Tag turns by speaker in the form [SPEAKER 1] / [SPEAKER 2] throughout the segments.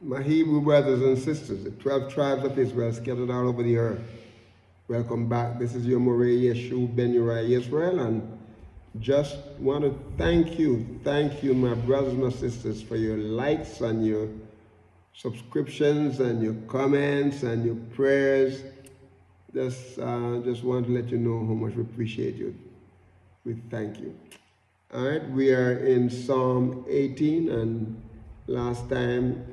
[SPEAKER 1] My Hebrew brothers and sisters, the 12 tribes of Israel scattered all over the earth. Welcome back. This is your Moreh Yeshu Ben Uriah Israel, and just want to thank you, my brothers and my sisters, for your likes and your subscriptions and your comments and your prayers. Just want to let you know how much we appreciate you. We thank you. All right, we are in Psalm 18, and last time,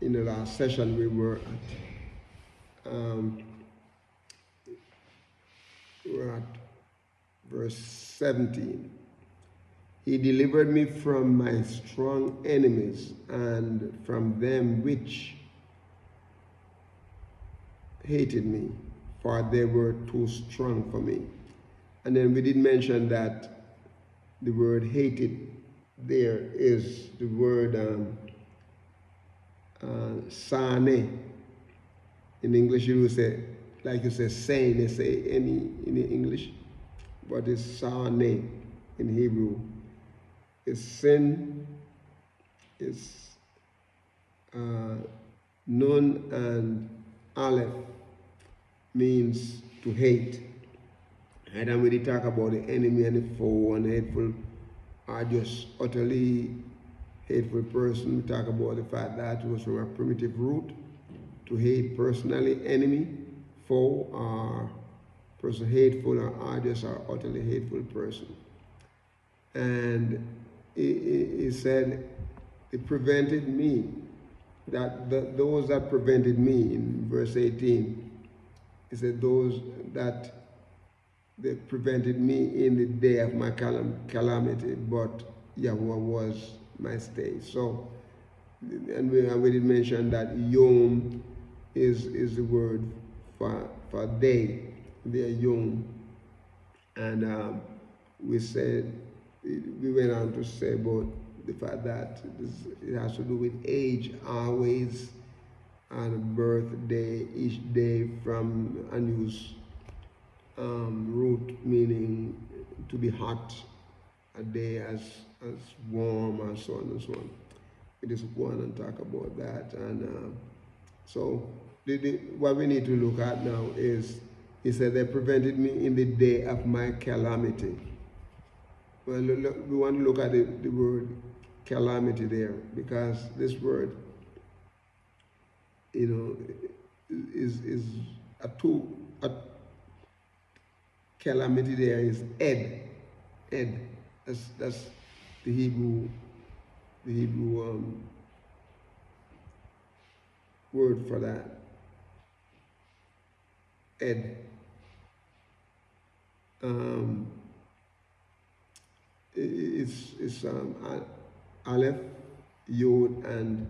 [SPEAKER 1] in the last session, we were at verse 17. He delivered me from my strong enemies and from them which hated me, for they were too strong for me. And then we did mention that the word hated there is the word sane. In English, you would say, like you say, sane, they say any in English, but it's sane in Hebrew. It's sin, it's nun and aleph means to hate. And then when we talk about the enemy and the foe and the hateful are just utterly hateful person, we talk about the fact that it was from a primitive root to hate personally, enemy, foe, or person hateful or odious or utterly hateful person. And he said, it prevented me, those that prevented me, in verse 18, he said, those that they prevented me in the day of my calamity, but Yahuwah was my stay. So, and we did mention that Yom is the word for day. They are Yom. And we said, we went on to say about the fact that it has to do with age, always, and birthday, each day from unused root, meaning to be hot, a day as warm, and so on and so on. We just go on and talk about that. And so what we need to look at now is, he said, they prevented me in the day of my calamity. Well, we want to look at the word calamity there, because this word, is a calamity there is ed. That's the Hebrew word for that. Ed. It's Aleph, Yod, and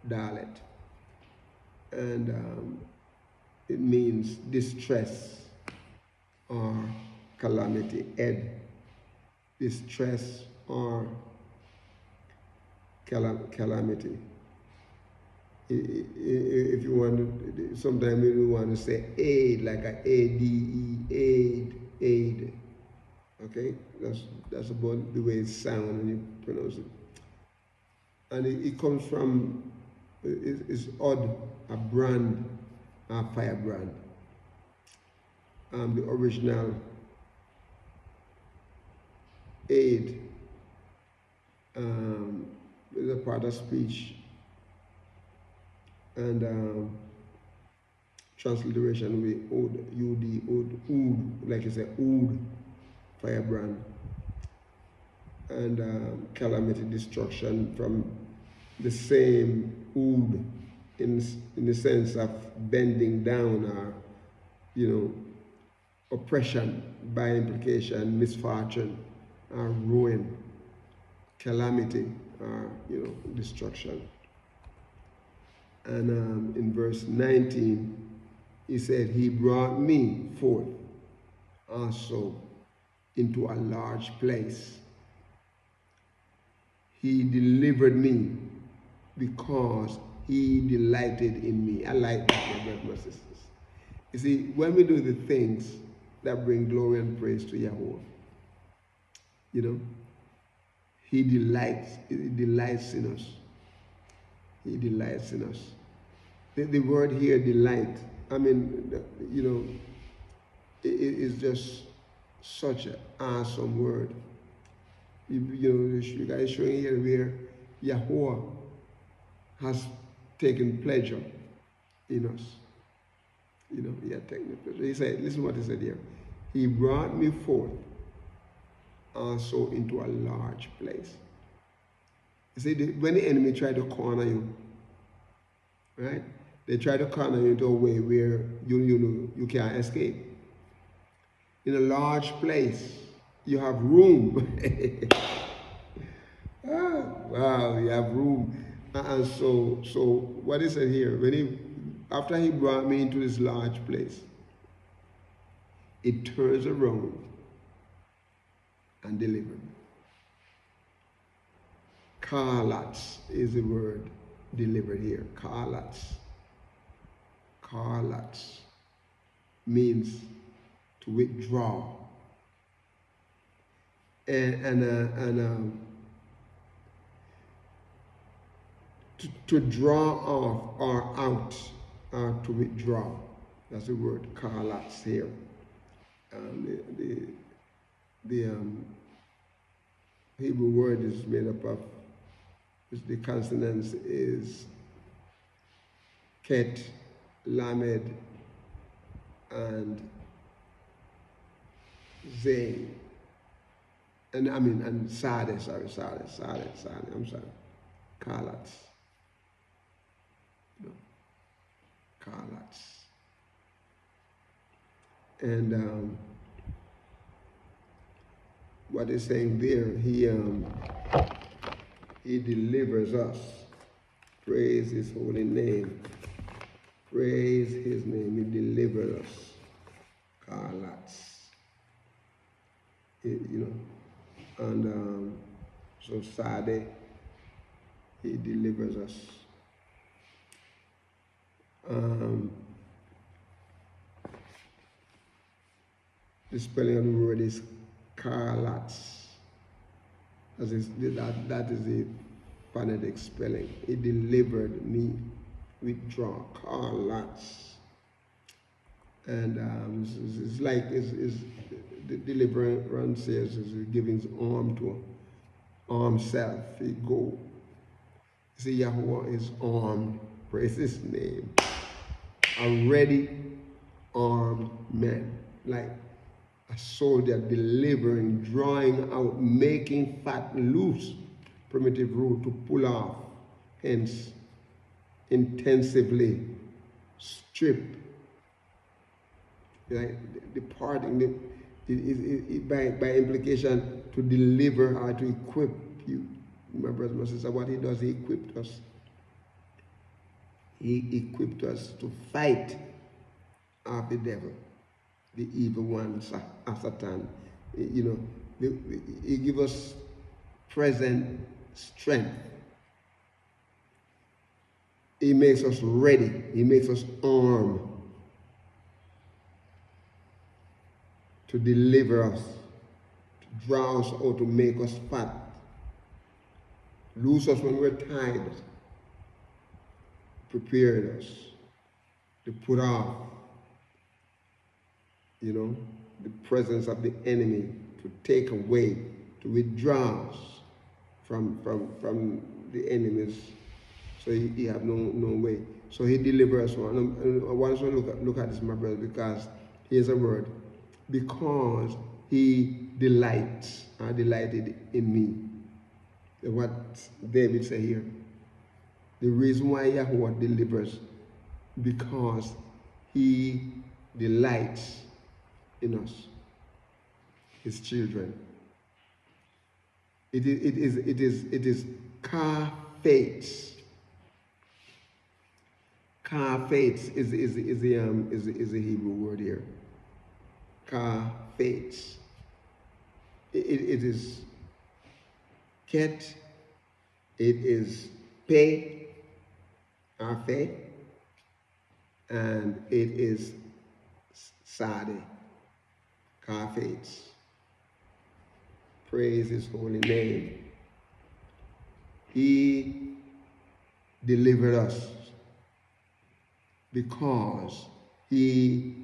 [SPEAKER 1] Dalet. And it means distress or calamity. Ed. Distress or calamity. If you want to, sometimes you want to say aid, like a ADE, aid. Okay, that's about the way it sounds when you pronounce it. And it comes from, it's odd, a brand, a firebrand. The original aid is a part of speech, and transliteration will be oud, like you say, oud, firebrand, and calamity, destruction, from the same oud, in the sense of bending down, or oppression, by implication, misfortune, or ruin, calamity, or destruction. And in verse 19, he said, he brought me forth also into a large place. He delivered me because he delighted in me. I like that, my brothers and sisters. You see, when we do the things that bring glory and praise to Yahuwah, he delights in us. He delights in us. The word here, delight, I mean, you know, it is just such an awesome word. You know, you guys showing here where YAHUAH has taken pleasure in us. You know, he had taken pleasure. He said, listen what he said here. He brought me forth also into a large place. You see, when the enemy tried to corner you, right? They try to corner you into a way where you can't escape. In a large place, you have room. Wow, you have room. And so what is it here? After he brought me into this large place, it turns around and delivers me. Karlats is the word delivered here. Karlats. Karlats means to withdraw. To draw off or out, or to withdraw. That's the word karlats here. The Hebrew word is made up of, the consonants is ket, lamed, and zayn. And sade, I'm sorry. Karlats. No. Karlats. And what he's saying there, he delivers us. Praise his holy name. Praise his name. He delivers us. Karlats. You know, and so Sade, he delivers us. The spelling of the word is Karlats. That is the phonetic spelling. He delivered me. Withdraw. Karlats. And it's like the deliverance says is giving his arm to arm self. He go. See, YAHUAH is armed. Praise his name. A ready armed man, like a soldier delivering, drawing out, making fat loose, primitive root to pull off, hence intensively strip, like departing, by implication, to deliver or to equip you. My brothers and sisters, what he does, he equipped us. He equipped us to fight off the devil, the evil one, Satan. You know, he gives us present strength. He makes us ready. He makes us armed to deliver us, to draw us out, to make us fat, loose us when we're tired, prepared us to put off, you know, the presence of the enemy, to take away, to withdraw us from the enemies, so he have no way. So he delivers us. And I want us to look at this, my brother, because here's a word. Because he delights, delighted in me. What David said here. The reason why YAHUAH delivers, because he delights in us, his children. It is ka-fates. Ka-fates is the Hebrew word here. Ka-fates. It is ket. It is pe, afe, and it is sade. Ka-fates. Praise his holy name. He delivered us because he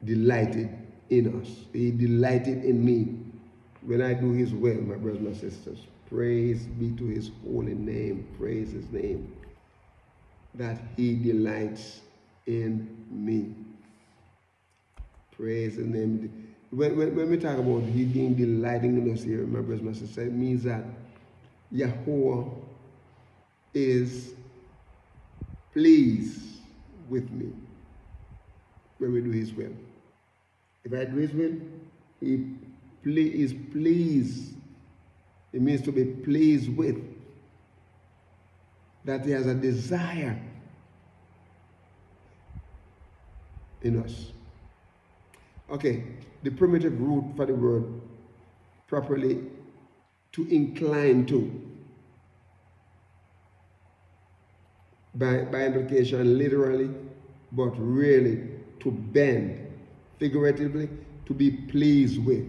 [SPEAKER 1] delighted in us. He delighted in me when I do his will, my brothers and sisters. Praise be to his holy name. Praise his name. That he delights in me. Praise his name. When we talk about he being delighting in us here, my brothers and sisters, it means that Yahuwah is pleased with me when we do his will. If I do his will, he is pleased. It means to be pleased with. That he has a desire in us. Okay, the primitive root for the word properly, to incline to. By implication, literally, but really to bend, figuratively, to be pleased with,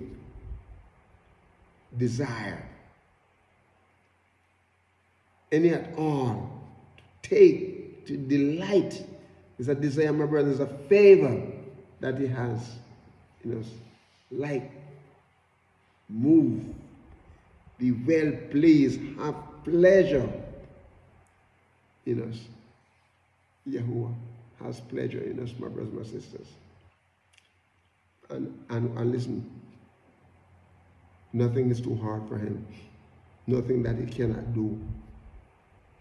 [SPEAKER 1] desire. Any at all, to take, to delight, is a desire, my brother, is a favor that he has in us. Like, move, be well pleased, have pleasure in us. Yahuwah has pleasure in us, my brothers and my sisters. And listen, nothing is too hard for him. Nothing that he cannot do.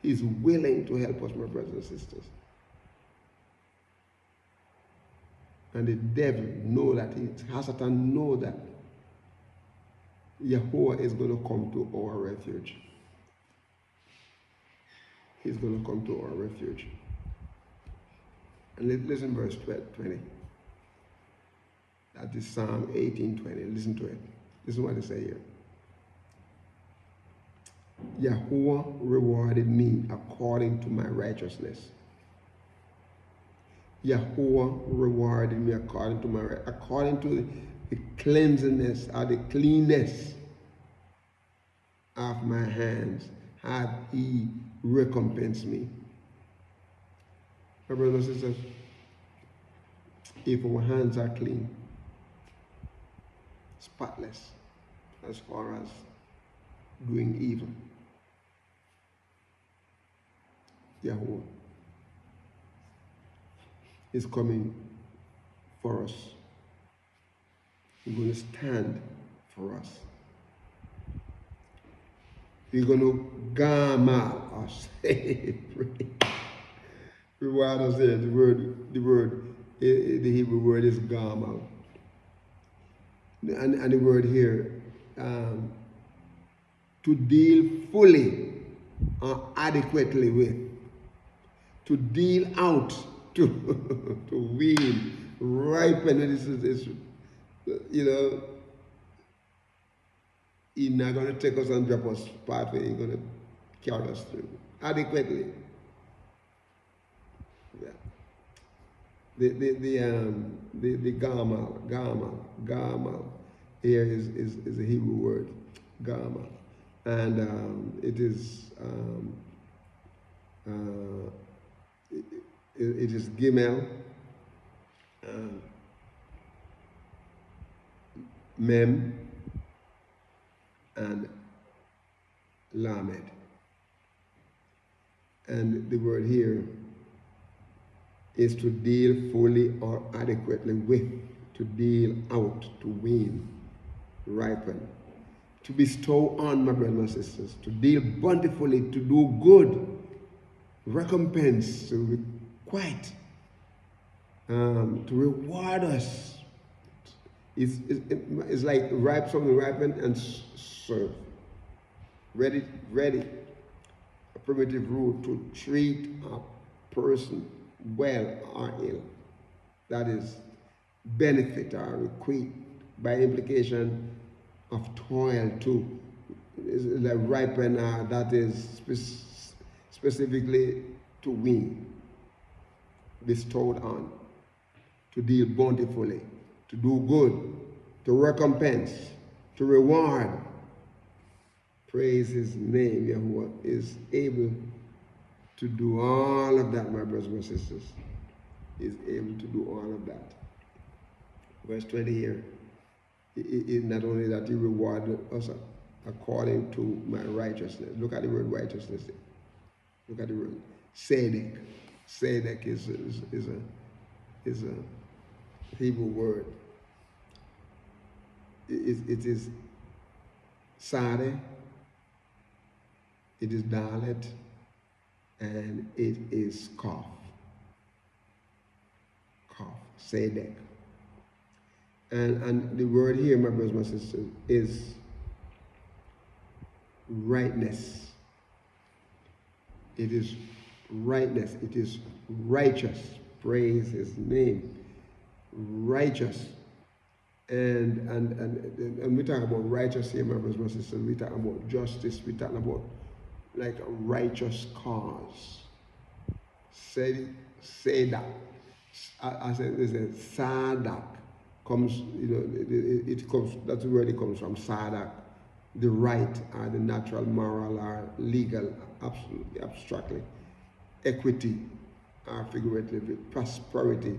[SPEAKER 1] He's willing to help us, my brothers and sisters. And the devil know that, Satan know that Yahuwah is going to come to our refuge. He's going to come to our refuge. And listen verse 20. That is Psalm 18:20. Listen to it. Listen what it says here. Yahuwah rewarded me according to my righteousness. Yahuwah rewarded me according to the cleanliness or the cleanness of my hands hath he recompensed me. My brothers and sisters, if our hands are clean, spotless as far as doing evil, Yahuwah is coming for us. He's going to stand for us. He's going to gama us. Reward us there. The Hebrew word is gama. And the word here, to deal fully or adequately with, to deal out, to wean, ripen. This is, you know, he's not going to take us and drop us pathway. He's going to carry us through adequately. Yeah. The gamal here is a Hebrew word, gamal, and it is it is gimel, mem, and lamed, and the word here is to deal fully or adequately with, to deal out, to wean, ripen, to bestow on, my brothers and sisters, to deal bountifully, to do good, recompense, to requite, to reward us. It's like something ripen and serve. Ready. A primitive rule to treat a person well or ill. That is benefit or requite, by implication of toil too. Like ripen, that is specifically to wean, bestowed on, to deal bountifully, to do good, to recompense, to reward. Praise his name. Yahuwah is able to do all of that, my brothers and sisters. He's able to do all of that. Verse 20 here. Not only that, he rewarded us according to my righteousness. Look at the word righteousness. Look at the word Sedek. Sedek is a Hebrew word. It is Sade, it is Dalet, and it is Kaf. Kaf, Sedek. And the word here, my brothers and sisters, is rightness. It is rightness. It is righteous. Praise his name. Righteous. And we talk about righteous here, my brothers and sisters. We talk about justice. We talk about like a righteous cause. Say that. I said, there's a Sadak. Comes, it comes, that's where it comes from, Sadak, the right, or the natural, moral, or legal, absolutely, abstractly, equity, or figuratively, prosperity,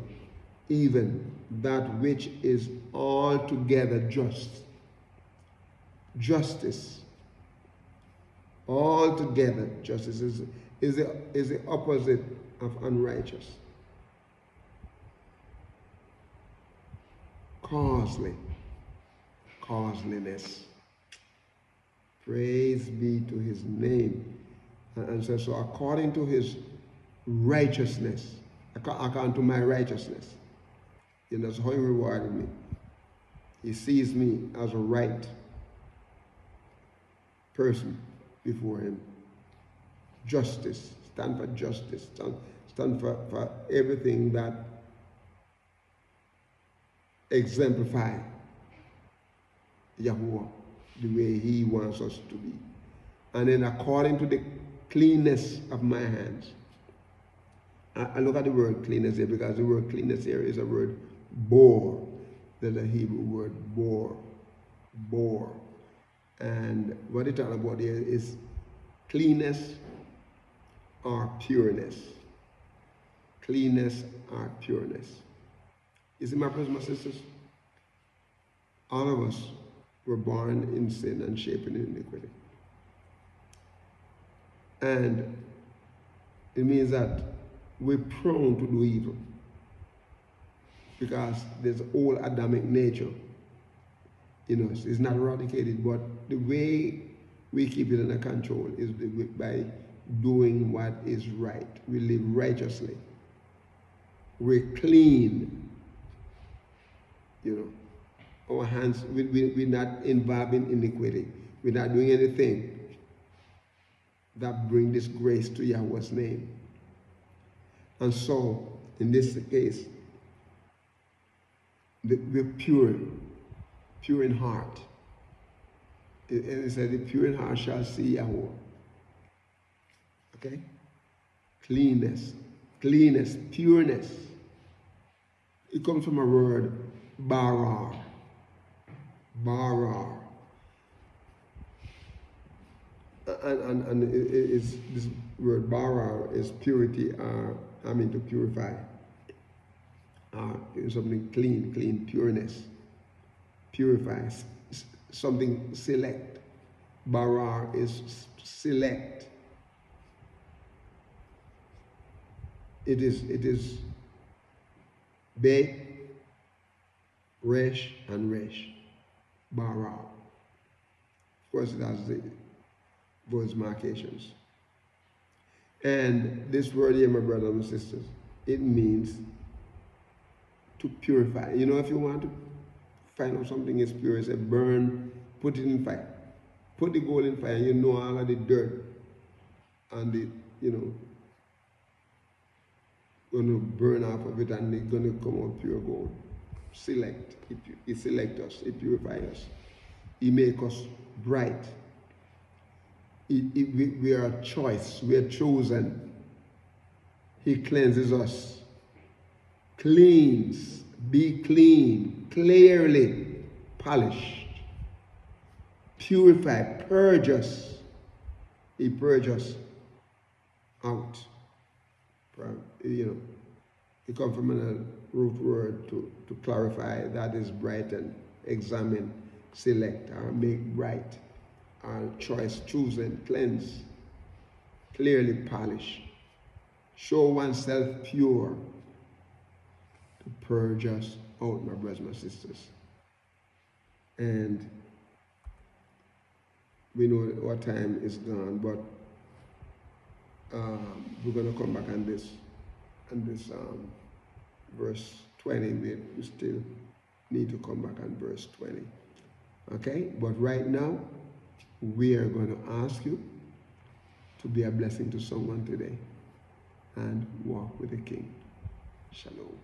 [SPEAKER 1] even that which is altogether just. Justice, altogether justice is the opposite of unrighteous. Causeliness. Praise be to his name. And so according to his righteousness, according to my righteousness, that's how he rewarded me. He sees me as a right person before him. Justice, stand for justice, stand for everything that exemplify Yahuwah the way he wants us to be. And then according to the cleanness of my hands. I look at the word cleanness here because the word cleanness here is a word bore. There's a Hebrew word bore. And what it's talking about here is cleanness or pureness. Cleanness or pureness. You see, my brothers and my sisters, all of us were born in sin and shaped in iniquity. And it means that we're prone to do evil because there's old Adamic nature in us. It's not eradicated, but the way we keep it under control is by doing what is right. We live righteously. We're clean. Our hands, we're not involved in iniquity. We're not doing anything that bring disgrace to Yahweh's name. And so, in this case, we're pure in heart. And it said, the pure in heart shall see Yahweh. Okay? Cleanness, pureness. It comes from a word, barar. And it's, this word barar is purity, to purify. Something clean, pureness. Purify, something select. Barar is select. It is Be, Resh, and Resh. Barar. Of course, it has those markations. And this word here, my brothers and sisters, it means to purify. If you want to find out something is pure, say burn, put it in fire. Put the gold in fire, and all of the dirt and the, going to burn off of it, and it's going to come out pure gold. Select. He selects us. He purifies us. He makes us bright. We are a choice. We are chosen. He cleanses us. Cleans. Be clean. Clearly polished. Purify. Purge us. He purges us out. You know, it comes from a root word to clarify, that is brighten, examine, select, or make bright, or choice, choose and cleanse, clearly polish, show oneself pure, to purge us out, my brothers, my sisters. And we know our time is gone, but we're going to come back on this verse 20. We still need to come back on verse 20. Okay? But right now, we are going to ask you to be a blessing to someone today and walk with the King. Shalom.